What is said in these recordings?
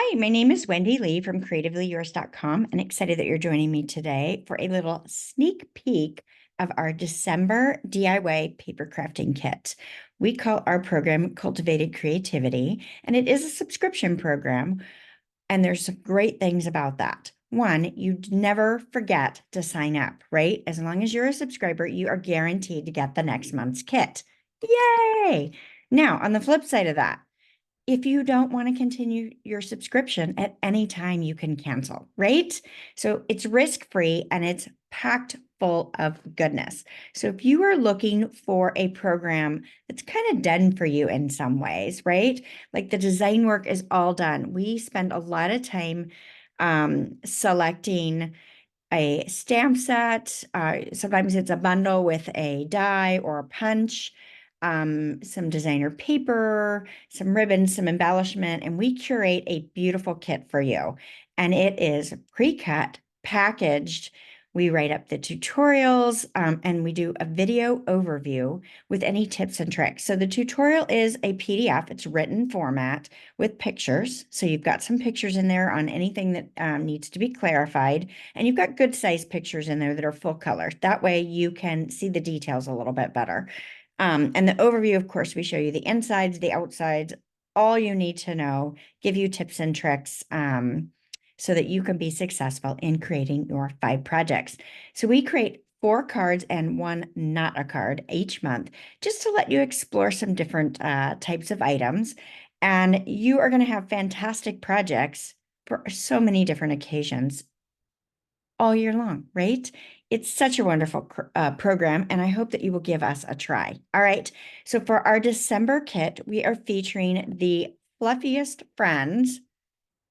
Hi, my name is Wendy Lee from CreativeLeeYours.com and excited that you're joining me today for a little sneak peek of our December DIY paper crafting kit. We call our program Cultivated Creativity, and it is a subscription program, and there's some great things about that. One, you never forget to sign up, right? As long as you're a subscriber, you are guaranteed to get the next month's kit. Yay! Now, on the flip side of that, if you don't want to continue your subscription at any time, you can cancel, right? So it's risk-free and it's packed full of goodness. So if you are looking for a program that's kind of done for you in some ways, right? Like the design work is all done. We spend a lot of time selecting a stamp set. Sometimes it's a bundle with a die or a punch, some designer paper, some ribbons, some embellishment, and we curate a beautiful kit for you. And it is pre-cut, packaged. We write up the tutorials, and we do a video overview with any tips and tricks. So the tutorial is a PDF. It's written format with pictures. So you've got some pictures in there on anything that needs to be clarified. And you've got good size pictures in there that are full color. That way you can see the details a little bit better. And the overview, of course, we show you the insides, the outsides, all you need to know, give you tips and tricks so that you can be successful in creating your 5 projects. So we create 4 cards and 1 not a card each month, just to let you explore some different types of items. And you are going to have fantastic projects for so many different occasions all year long, right? It's such a wonderful program, and I hope that you will give us a try. All right, so for our December kit, we are featuring the Fluffiest Friends.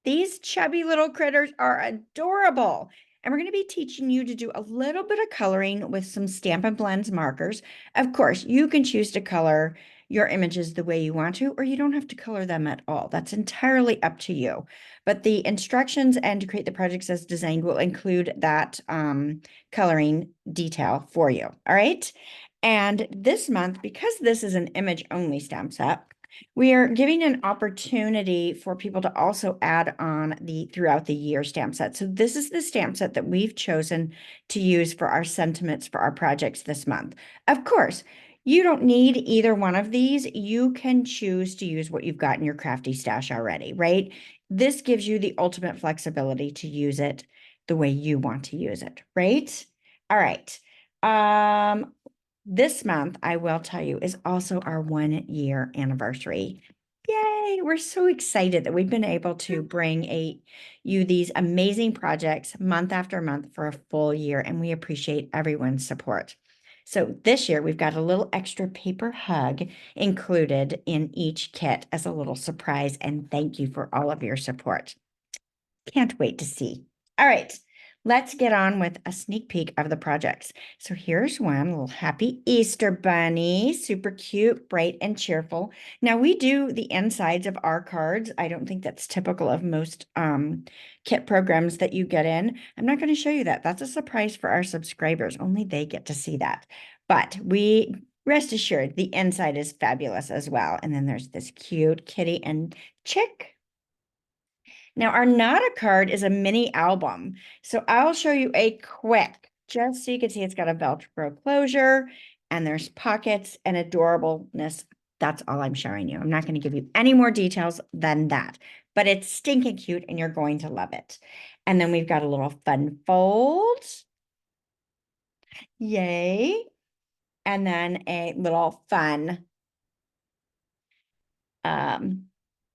These chubby little critters are adorable. And we're going to be teaching you to do a little bit of coloring with some Stampin' Blends markers. Of course, you can choose to color your images the way you want to, or you don't have to color them at all. That's entirely up to you. But the instructions and to create the projects as designed will include that coloring detail for you. All right. And this month, because this is an image only stamp set, we are giving an opportunity for people to also add on the throughout the year stamp set. So this is the stamp set that we've chosen to use for our sentiments for our projects this month. Of course, you don't need either one of these. You can choose to use what you've got in your crafty stash already, right? This gives you the ultimate flexibility to use it the way you want to use it, right? All right. This month, I will tell you, is also our 1-year anniversary. Yay! We're so excited that we've been able to bring you these amazing projects month after month for a full year, and we appreciate everyone's support. So this year, we've got a little extra paper hug included in each kit as a little surprise, and thank you for all of your support. Can't wait to see. All right, let's get on with a sneak peek of the projects. So here's one, little happy Easter bunny, super cute, bright and cheerful. Now we do the insides of our cards. I don't think that's typical of most kit programs that you get in. I'm not going to show you that. That's a surprise for our subscribers. Only they get to see that. But rest assured, the inside is fabulous as well. And then there's this cute kitty and chick. Now, our Nada card is a mini album. So I'll show you a quick, just so you can see it's got a Velcro closure and there's pockets and adorableness. That's all I'm showing you. I'm not going to give you any more details than that, but it's stinking cute and you're going to love it. And then we've got a little fun fold. Yay. And then a little fun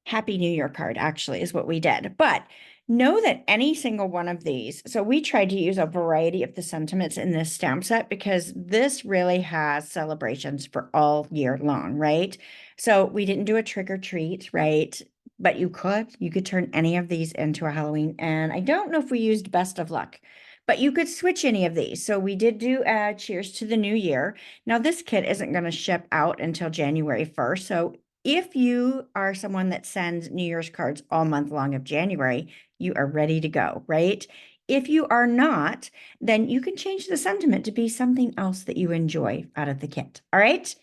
Happy New Year card, actually, is what we did. But know that any single one of these, so we tried to use a variety of the sentiments in this stamp set because this really has celebrations for all year long, right? So we didn't do a trick or treat, right? But you could turn any of these into a Halloween. And I don't know if we used best of luck, but you could switch any of these. So we did do cheers to the new year. Now this kit isn't going to ship out until January 1st. So if you are someone that sends New Year's cards all month long of January, you are ready to go, right? If you are not, then you can change the sentiment to be something else that you enjoy out of the kit. All right?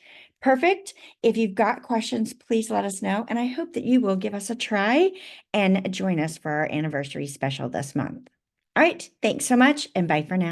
Perfect. If you've got questions, please let us know. And I hope that you will give us a try and join us for our anniversary special this month. All right. Thanks so much and bye for now.